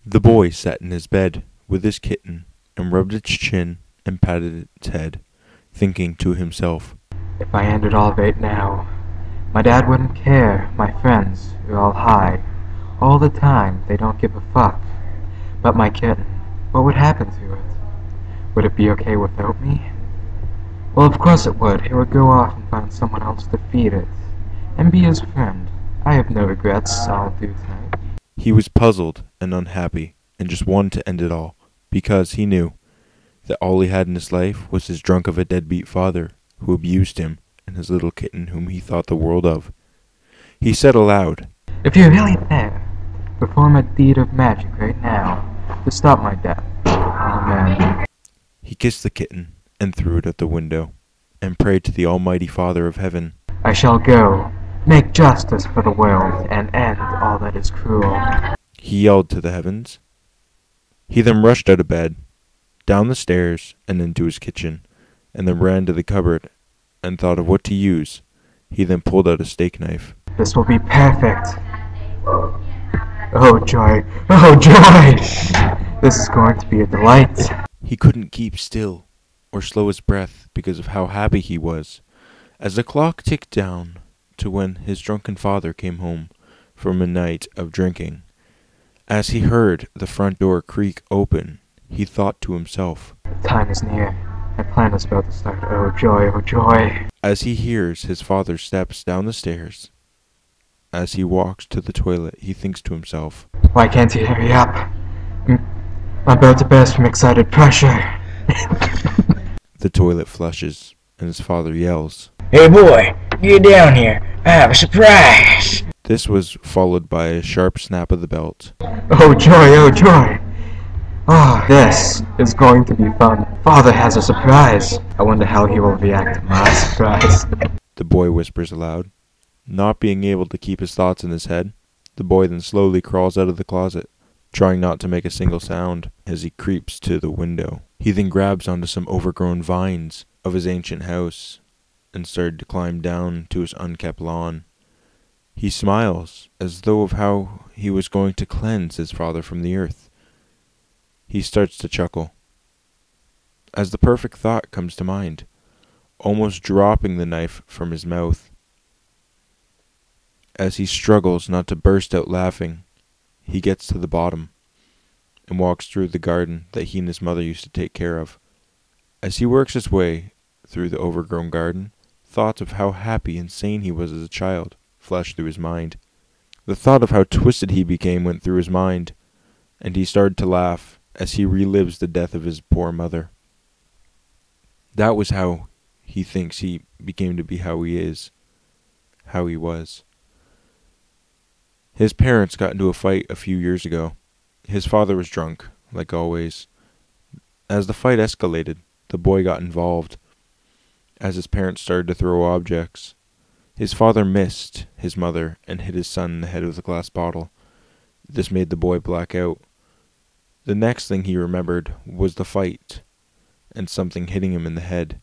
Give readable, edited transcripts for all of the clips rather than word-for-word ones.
The boy sat in his bed with his kitten and rubbed its chin and patted its head, thinking to himself, If I ended all of it now, my dad wouldn't care. My friends are all high. All the time, they don't give a fuck. But my kitten, what would happen to it? Would it be okay without me? Well, of course it would. It would go off and find someone else to feed it. And be his friend. I have no regrets. I'll do tonight. he was puzzled and unhappy and just wanted to end it all, because he knew that all he had in his life was his drunk of a deadbeat father who abused him and his little kitten whom he thought the world of. He said aloud, If you're really there, perform a deed of magic right now to stop my death. Amen. He kissed the kitten and threw it out the window and prayed to the Almighty Father of Heaven. I shall go, make justice for the world, and end all that is cruel. He yelled to the heavens. He then rushed out of bed, down the stairs, and into his kitchen, and then ran to the cupboard and thought of what to use. He then pulled out a steak knife. This will be perfect. Oh joy, oh joy! This is going to be a delight. He couldn't keep still or slow his breath because of how happy he was. As the clock ticked down to when his drunken father came home from a night of drinking, as he heard the front door creak open, he thought to himself, The time is near. My plan is about to start. Oh joy, oh joy. as he hears his father's steps down the stairs. As he walks to the toilet, he thinks to himself, Why can't he hurry up? I'm about to burst from excited pressure. the toilet flushes, and his father yells. Hey boy, get down here. I have a surprise. This was followed by a sharp snap of the belt. Oh joy, oh joy. Oh, this is going to be fun. Father has a surprise. I wonder how he will react to my surprise. The boy whispers aloud. Not being able to keep his thoughts in his head, the boy then slowly crawls out of the closet, trying not to make a single sound as he creeps to the window. He then grabs onto some overgrown vines of his ancient house and started to climb down to his unkept lawn. He smiles as though of how he was going to cleanse his father from the earth. He starts to chuckle as the perfect thought comes to mind, almost dropping the knife from his mouth. As he struggles not to burst out laughing, he gets to the bottom and walks through the garden that he and his mother used to take care of. As he works his way through the overgrown garden, thoughts of how happy and sane he was as a child flashed through his mind. The thought of how twisted he became went through his mind, and he started to laugh as he relives the death of his poor mother. That was how he thinks he became to be how he is, how he was. His parents got into a fight a few years ago. His father was drunk, like always. As the fight escalated, the boy got involved. As his parents started to throw objects, his father missed his mother and hit his son in the head with a glass bottle. This made the boy black out. The next thing he remembered was the fight and something hitting him in the head.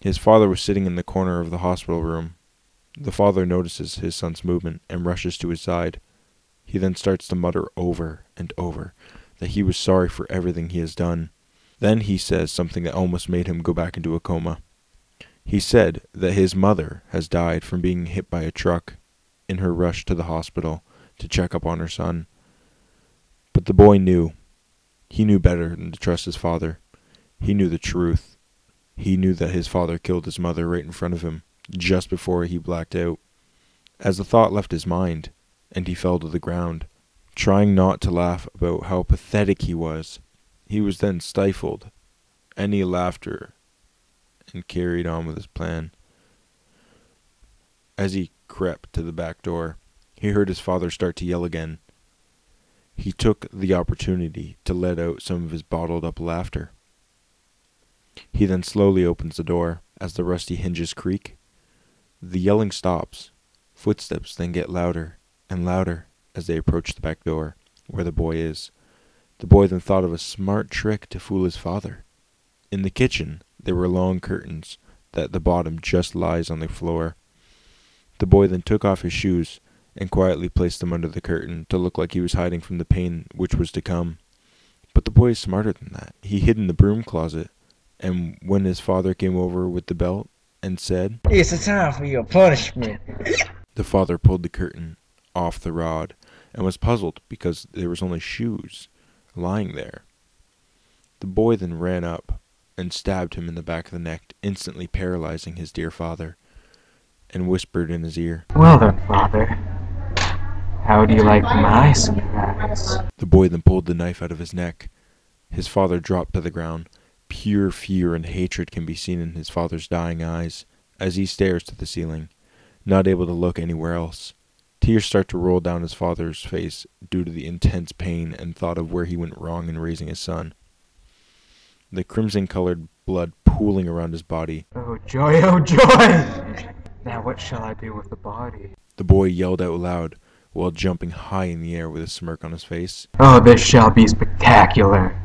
His father was sitting in the corner of the hospital room. The father notices his son's movement and rushes to his side. He then starts to mutter over and over that he was sorry for everything he has done. Then he says something that almost made him go back into a coma. He said that his mother has died from being hit by a truck in her rush to the hospital to check up on her son. But the boy knew. He knew better than to trust his father. He knew the truth. He knew that his father killed his mother right in front of him, just before he blacked out. As the thought left his mind, and he fell to the ground, trying not to laugh about how pathetic he was then stifled any laughter and carried on with his plan. As he crept to the back door, he heard his father start to yell again. He took the opportunity to let out some of his bottled-up laughter. He then slowly opens the door. As the rusty hinges creak, the yelling stops. Footsteps then get louder and louder as they approach the back door, where the boy is. The boy then thought of a smart trick to fool his father. In the kitchen, there were long curtains that the bottom just lies on the floor. The boy then took off his shoes and quietly placed them under the curtain to look like he was hiding from the pain which was to come. But the boy is smarter than that. He hid in the broom closet, and when his father came over with the belt and said, "It's the time for your punishment." the father pulled the curtain off the rod and was puzzled because there was only shoes lying there. The boy then ran up and stabbed him in the back of the neck, instantly paralyzing his dear father, and whispered in his ear, "Well then, father, how do you like my surprise?" The boy then pulled the knife out of his neck. His father dropped to the ground. Pure fear and hatred can be seen in his father's dying eyes as he stares to the ceiling, not able to look anywhere else. Tears start to roll down his father's face due to the intense pain and thought of where he went wrong in raising his son. The crimson-colored blood pooling around his body. "Oh joy, oh joy! Now what shall I do with the body?" The boy yelled out loud while jumping high in the air with a smirk on his face. "Oh, this shall be spectacular.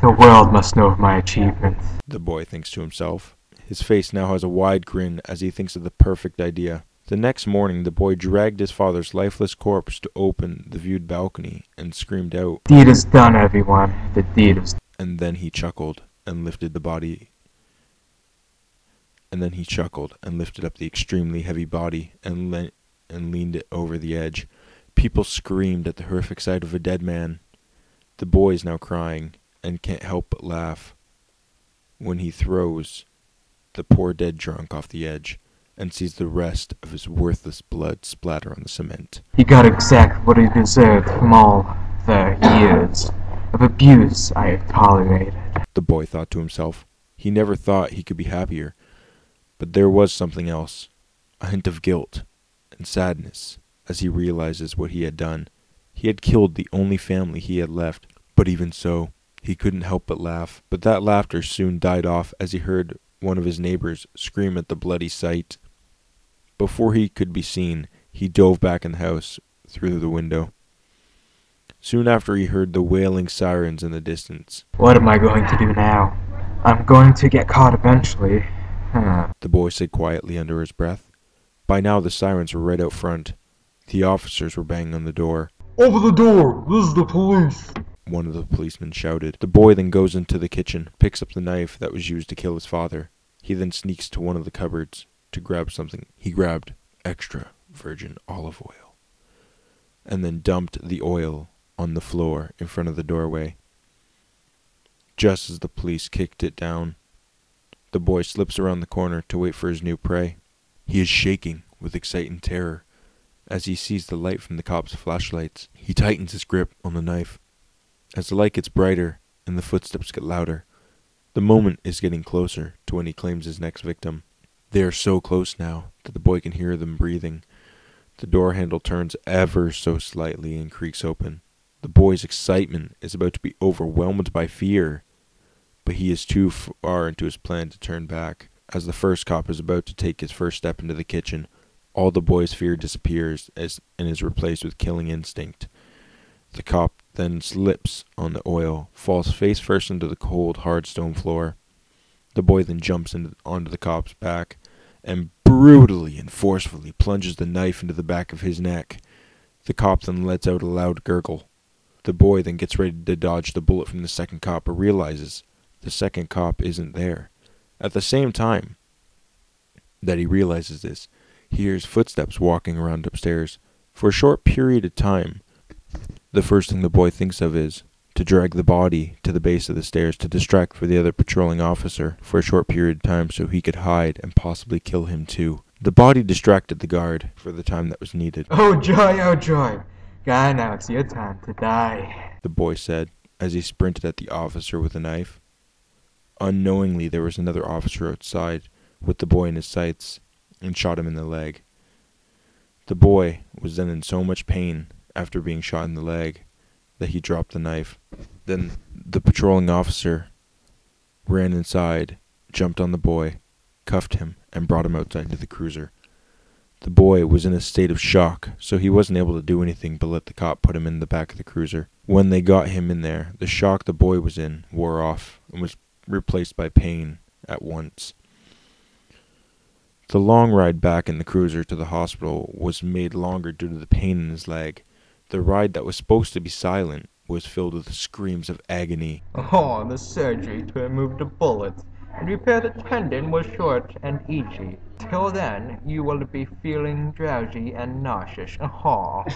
The world must know of my achievements." The boy thinks to himself. His face now has a wide grin as he thinks of the perfect idea. The next morning, the boy dragged his father's lifeless corpse to open the viewed balcony and screamed out, "Deed is done, everyone. The deed is done." and then he chuckled and lifted the body. And then he chuckled and lifted up the extremely heavy body and leaned it over the edge. People screamed at the horrific sight of a dead man. The boy is now crying and can't help but laugh when he throws the poor dead drunk off the edge and sees the rest of his worthless blood splatter on the cement. He got exactly what he deserved from all the years of abuse I have tolerated. The boy thought to himself. He never thought he could be happier. But there was something else, a hint of guilt and sadness as he realizes what he had done. He had killed the only family he had left, but even so, he couldn't help but laugh. But that laughter soon died off as he heard one of his neighbors scream at the bloody sight. Before he could be seen, he dove back in the house through the window. Soon after, he heard the wailing sirens in the distance. "What am I going to do now? I'm going to get caught eventually." The boy said quietly under his breath. By now the sirens were right out front. The officers were banging on the door. "Open the door! This is the police!" One of the policemen shouted. The boy then goes into the kitchen, picks up the knife that was used to kill his father. He then sneaks to one of the cupboards to grab something. He grabbed extra virgin olive oil and then dumped the oil on the floor in front of the doorway. Just as the police kicked it down, the boy slips around the corner to wait for his new prey. He is shaking with exciting terror as he sees the light from the cops' flashlights. He tightens his grip on the knife. As the light gets brighter and the footsteps get louder, the moment is getting closer to when he claims his next victim. They are so close now that the boy can hear them breathing. The door handle turns ever so slightly and creaks open. The boy's excitement is about to be overwhelmed by fear, but he is too far into his plan to turn back. As the first cop is about to take his first step into the kitchen, all the boy's fear disappears and is replaced with killing instinct. The cop then slips on the oil, falls face first into the cold, hard stone floor. The boy then jumps onto the cop's back and brutally and forcefully plunges the knife into the back of his neck. The cop then lets out a loud gurgle. The boy then gets ready to dodge the bullet from the second cop, but realizes the second cop isn't there. At the same time that he realizes this, he hears footsteps walking around upstairs. For a short period of time, the first thing the boy thinks of is to drag the body to the base of the stairs to distract for the other patrolling officer for a short period of time so he could hide and possibly kill him too. The body distracted the guard for the time that was needed. "Oh joy, oh joy! Guy, now it's your time to die," the boy said as he sprinted at the officer with a knife. Unknowingly, there was another officer outside with the boy in his sights and shot him in the leg. The boy was then in so much pain after being shot in the leg that he dropped the knife. Then the patrolling officer ran inside, jumped on the boy, cuffed him, and brought him outside to the cruiser. The boy was in a state of shock, so he wasn't able to do anything but let the cop put him in the back of the cruiser. When they got him in there, the shock the boy was in wore off and was replaced by pain at once. The long ride back in the cruiser to the hospital was made longer due to the pain in his leg. The ride that was supposed to be silent was filled with screams of agony. Oh, the surgery to remove the bullet and repair the tendon was short and easy. Till then, you will be feeling drowsy and nauseous. Oh.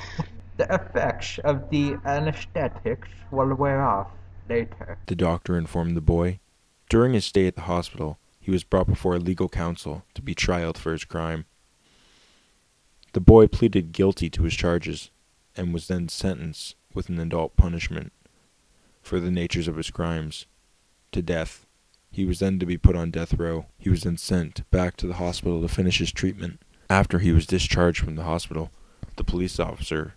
The effects of the anesthetics will wear off later. The doctor informed the boy. During his stay at the hospital, he was brought before a legal counsel to be trialed for his crime. The boy pleaded guilty to his charges and was then sentenced with an adult punishment for the natures of his crimes to death. He was then to be put on death row. He was then sent back to the hospital to finish his treatment. After he was discharged from the hospital, the police officer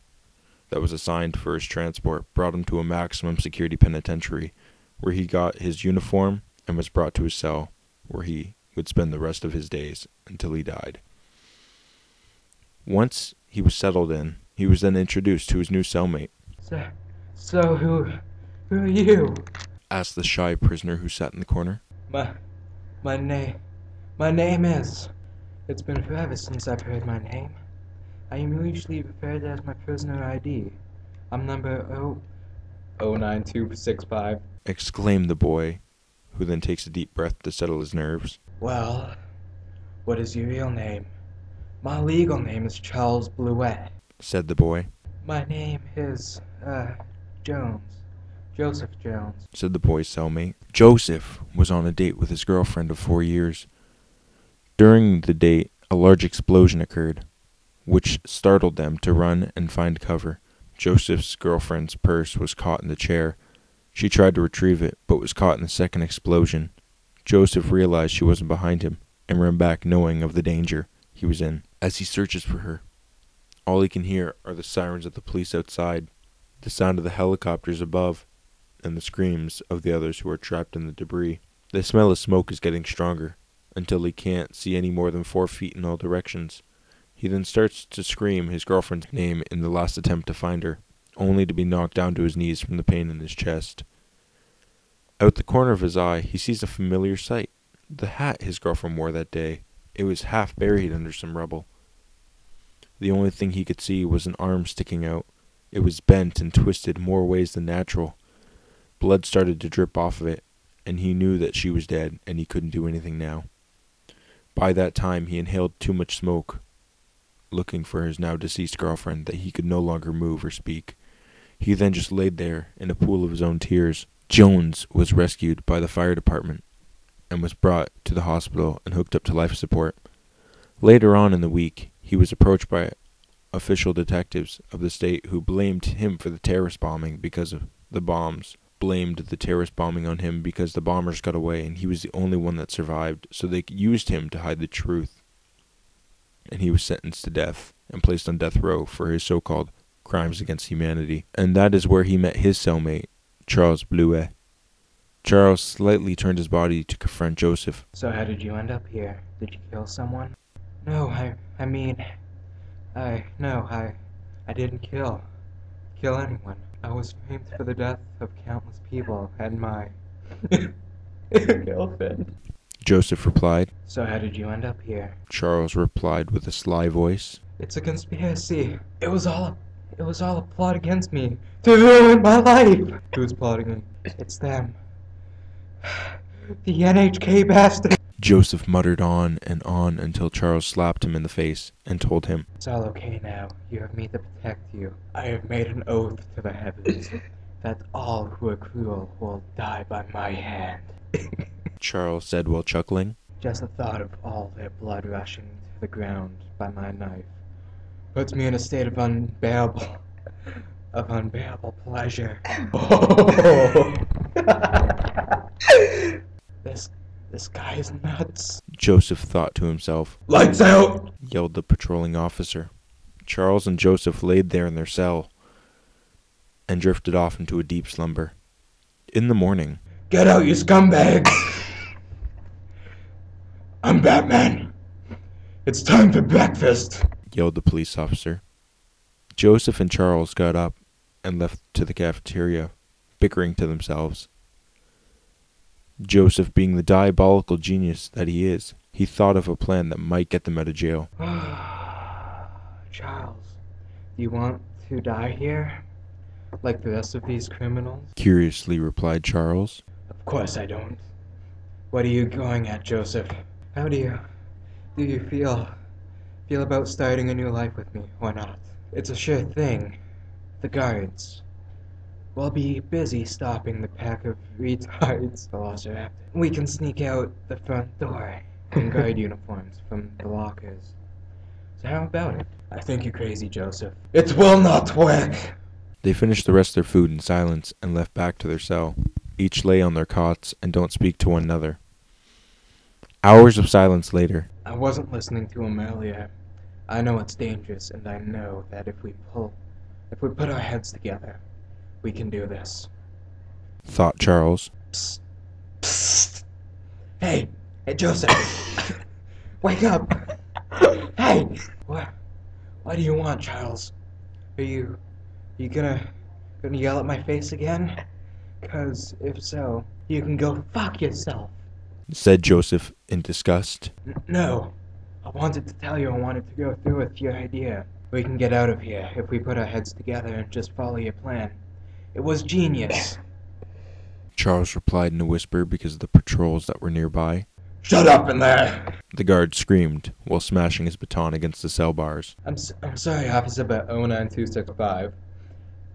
that was assigned for his transport brought him to a maximum security penitentiary, where he got his uniform and was brought to his cell, where he would spend the rest of his days until he died. Once he was settled in, he was then introduced to his new cellmate. So who are you? Asked the shy prisoner who sat in the corner. My name is... It's been forever since I've heard my name. I am usually referred to as my prisoner ID. I'm number 09265. Exclaimed the boy, who then takes a deep breath to settle his nerves. Well, what is your real name? My legal name is Charles Bleuet. Said the boy. My name is, Jones. Joseph Jones. Said the boy's cellmate. Joseph was on a date with his girlfriend of 4 years. During the date, a large explosion occurred, which startled them to run and find cover. Joseph's girlfriend's purse was caught in the chair. She tried to retrieve it, but was caught in the second explosion. Joseph realized she wasn't behind him, and ran back knowing of the danger he was in. As he searches for her, all he can hear are the sirens of the police outside, the sound of the helicopters above, and the screams of the others who are trapped in the debris. The smell of smoke is getting stronger, until he can't see any more than 4 feet in all directions. He then starts to scream his girlfriend's name in the last attempt to find her, only to be knocked down to his knees from the pain in his chest. Out the corner of his eye, he sees a familiar sight. The hat his girlfriend wore that day. It was half buried under some rubble. The only thing he could see was an arm sticking out. It was bent and twisted more ways than natural. Blood started to drip off of it, and he knew that she was dead, and he couldn't do anything now. By that time, he inhaled too much smoke, looking for his now deceased girlfriend, that he could no longer move or speak. He then just laid there in a pool of his own tears. Jones was rescued by the fire department and was brought to the hospital and hooked up to life support. Later on in the week, he was approached by official detectives of the state who blamed him for the terrorist bombing because of the bombs. Blamed the terrorist bombing on him because the bombers got away and he was the only one that survived, so they used him to hide the truth. And he was sentenced to death and placed on death row for his so-called crimes against humanity. And that is where he met his cellmate, Charles Bleuet. Charles slightly turned his body to confront Joseph. So how did you end up here? Did you kill someone? No, I didn't kill anyone. I was framed for the death of countless people and my girlfriend. Joseph replied. So how did you end up here? Charles replied with a sly voice. It's a conspiracy. It was all a plot against me to ruin my life. Who's plotting it? It's them. The NHK bastard. Joseph muttered on and on until Charles slapped him in the face and told him, It's all okay now. You have me to protect you. I have made an oath to the heavens that all who are cruel will die by my hand. Charles said while chuckling. Just the thought of all their blood rushing to the ground by my knife puts me in a state of unbearable pleasure. This guy is nuts. Joseph thought to himself. Lights out! Yelled the patrolling officer. Charles and Joseph laid there in their cell and drifted off into a deep slumber. In the morning, Get out, you scumbags! I'm Batman. It's time for breakfast. Yelled the police officer. Joseph and Charles got up and left to the cafeteria, bickering to themselves. Joseph, being the diabolical genius that he is, He thought of a plan that might get them out of jail. Charles, do you want to die here? Like the rest of these criminals? Curiously replied Charles. Of course I don't. What are you going at, Joseph? How do you feel about starting a new life with me, or not? It's a sure thing. The guards will be busy stopping the pack of retards, Velociraptor. We can sneak out the front door in guard uniforms from the lockers. So how about it? I think you're crazy, Joseph. It will not work! They finished the rest of their food in silence and left back to their cell. Each lay on their cots and don't speak to one another. Hours of silence later. I wasn't listening to him earlier. I know it's dangerous, and I know that if we put our heads together, we can do this. Thought Charles. Psst. Psst. Hey, Joseph. Wake up. Hey. What do you want, Charles? Are you gonna yell at my face again? 'Cause if so, you can go fuck yourself. Said Joseph in disgust. No. I wanted to tell you I wanted to go through with your idea. We can get out of here if we put our heads together and just follow your plan. It was genius. Charles replied in a whisper because of the patrols that were nearby. Shut up in there! The guard screamed while smashing his baton against the cell bars. I'm sorry, Officer, but 09265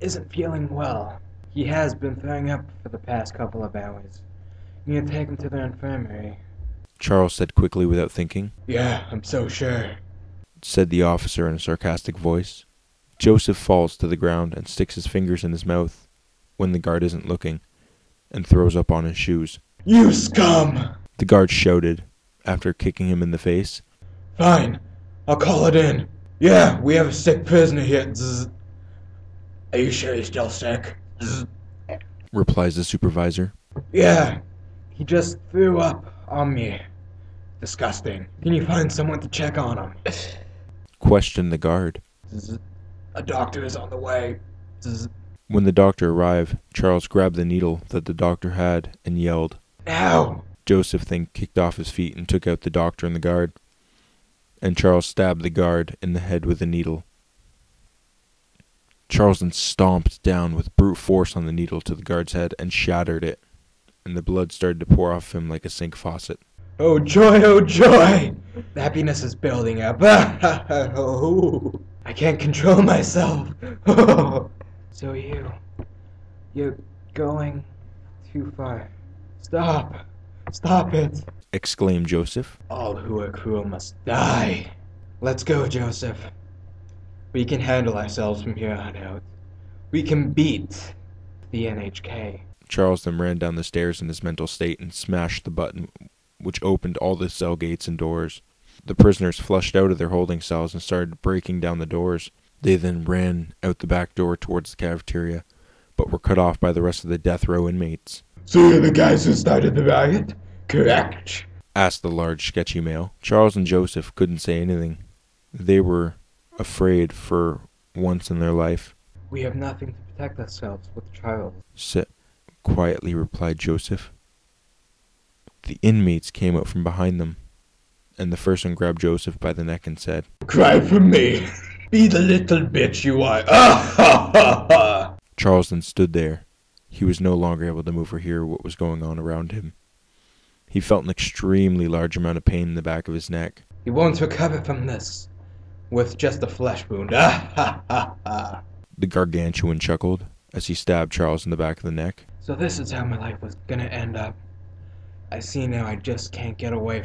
isn't feeling well. He has been throwing up for the past couple of hours. You need to take him to the infirmary. Charles said quickly without thinking. Yeah, I'm so sure. Said the officer in a sarcastic voice. Joseph falls to the ground and sticks his fingers in his mouth when the guard isn't looking and throws up on his shoes. You scum! The guard shouted after kicking him in the face. Fine, I'll call it in. Yeah, we have a sick prisoner here. Zzz. Are you sure he's still sick? Zzz. Replies the supervisor. Yeah, He just threw up on me. disgusting. Can you find someone to check on him? Questioned the guard. Zzz. A doctor is on the way. Zzz. When the doctor arrived, Charles grabbed the needle that the doctor had and yelled. Now! Joseph then kicked off his feet and took out the doctor and the guard, and Charles stabbed the guard in the head with a needle. Charles then stomped down with brute force on the needle to the guard's head and shattered it, and the blood started to pour off him like a sink faucet. Oh joy, oh joy! The happiness is building up. I can't control myself. So you're going too far. Stop. Stop it. Exclaimed Joseph. All who are cruel must die. Let's go, Joseph. We can handle ourselves from here on out. We can beat the NHK. Charles then ran down the stairs in his mental state and smashed the button which opened all the cell gates and doors. The prisoners flushed out of their holding cells and started breaking down the doors. They then ran out the back door towards the cafeteria, but were cut off by the rest of the death row inmates. So you're the guys who started the riot? Correct. Asked the large, sketchy male. Charles and Joseph couldn't say anything. They were afraid for once in their life. We have nothing to protect ourselves with, Charles. Quietly replied Joseph. The inmates came out from behind them, and the first one grabbed Joseph by the neck and said, Cry for me. Be the little bitch you are. Ah ha ha ha. Charles then stood there. He was no longer able to move or hear what was going on around him. He felt an extremely large amount of pain in the back of his neck. He won't recover from this with just a flesh wound. Ah ha ha ha. The gargantuan chuckled as he stabbed Charles in the back of the neck. So this is how my life was gonna end up. I see now I just can't get away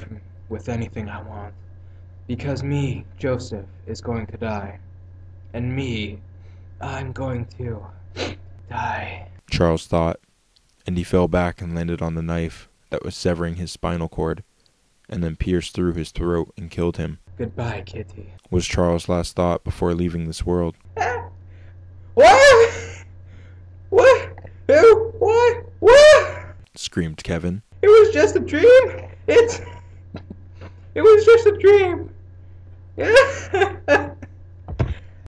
with anything I want. Because me, Joseph, is going to die. And me, I'm going to die. Charles thought, and he fell back and landed on the knife that was severing his spinal cord, and then pierced through his throat and killed him. Goodbye, Kitty. Was Charles' last thought before leaving this world. What? What? Who? What? Screamed Kevin. It was just a dream. It was just a dream.